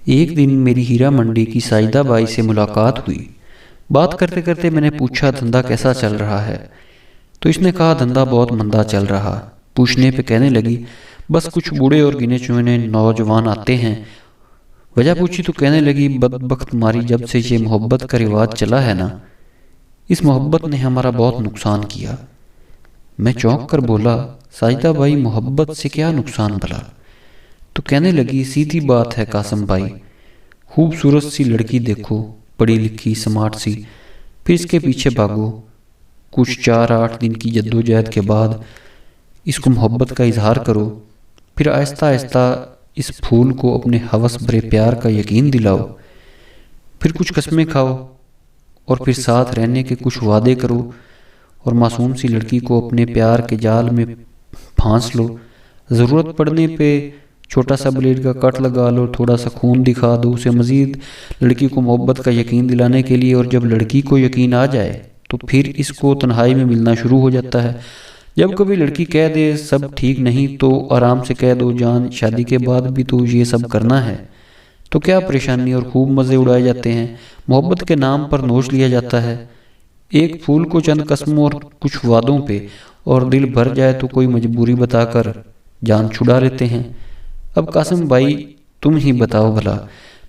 ایک دن میری ہیرا منڈی کی ساجدہ بائی سے ملاقات ہوئی۔ بات کرتے کرتے میں نے پوچھا دھندا کیسا چل رہا ہے، تو اس نے کہا دھندا بہت مندا چل رہا۔ پوچھنے پہ کہنے لگی بس کچھ بوڑھے اور گنے چنے نوجوان آتے ہیں۔ وجہ پوچھی تو کہنے لگی بدبخت ماری جب سے یہ محبت کا رواج چلا ہے نا، اس محبت نے ہمارا بہت نقصان کیا۔ میں چونک کر بولا ساجدہ بائی محبت سے کیا نقصان بھلا؟ تو کہنے لگی سیدھی بات ہے قاسم بھائی، خوبصورت سی لڑکی دیکھو، پڑھی لکھی سمارٹ سی، پھر اس کے پیچھے بھاگو، کچھ 4-8 دن کی جدوجہد کے بعد اس کو محبت کا اظہار کرو، پھر آہستہ آہستہ اس پھول کو اپنے ہوس بھرے پیار کا یقین دلاؤ، پھر کچھ قسمیں کھاؤ اور پھر ساتھ رہنے کے کچھ وعدے کرو اور معصوم سی لڑکی کو اپنے پیار کے جال میں پھانس لو۔ ضرورت پڑنے پہ چھوٹا سا بلیڈ کا کٹ لگا لو، تھوڑا سا خون دکھا دو اسے مزید لڑکی کو محبت کا یقین دلانے کے لیے، اور جب لڑکی کو یقین آ جائے تو پھر اس کو تنہائی میں ملنا شروع ہو جاتا ہے۔ جب کبھی لڑکی کہہ دے سب ٹھیک نہیں تو آرام سے کہہ دو جان شادی کے بعد بھی تو یہ سب کرنا ہے، تو کیا پریشانی، اور خوب مزے اڑائے جاتے ہیں، محبت کے نام پر نوچ لیا جاتا ہے ایک پھول کو چند قسموں اور کچھ وعدوں پہ، اور دل بھر جائے تو کوئی مجبوری بتا کر جان چھڑا لیتے ہیں۔ اب قاسم بھائی تم ہی بتاؤ بھلا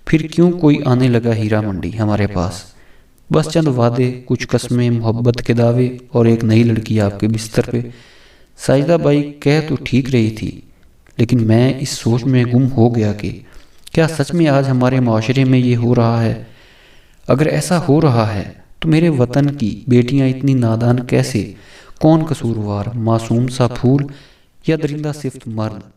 پھر کیوں کوئی آنے لگا ہیرا منڈی ہمارے پاس؟ بس چند وعدے، کچھ قسمیں، محبت کے دعوے اور ایک نئی لڑکی آپ کے بستر پہ۔ ساجدہ بائی کہہ تو ٹھیک رہی تھی، لیکن میں اس سوچ میں گم ہو گیا کہ کیا سچ میں آج ہمارے معاشرے میں یہ ہو رہا ہے؟ اگر ایسا ہو رہا ہے تو میرے وطن کی بیٹیاں اتنی نادان کیسے؟ کون قصوروار، معصوم سا پھول یا درندہ صفت مرد؟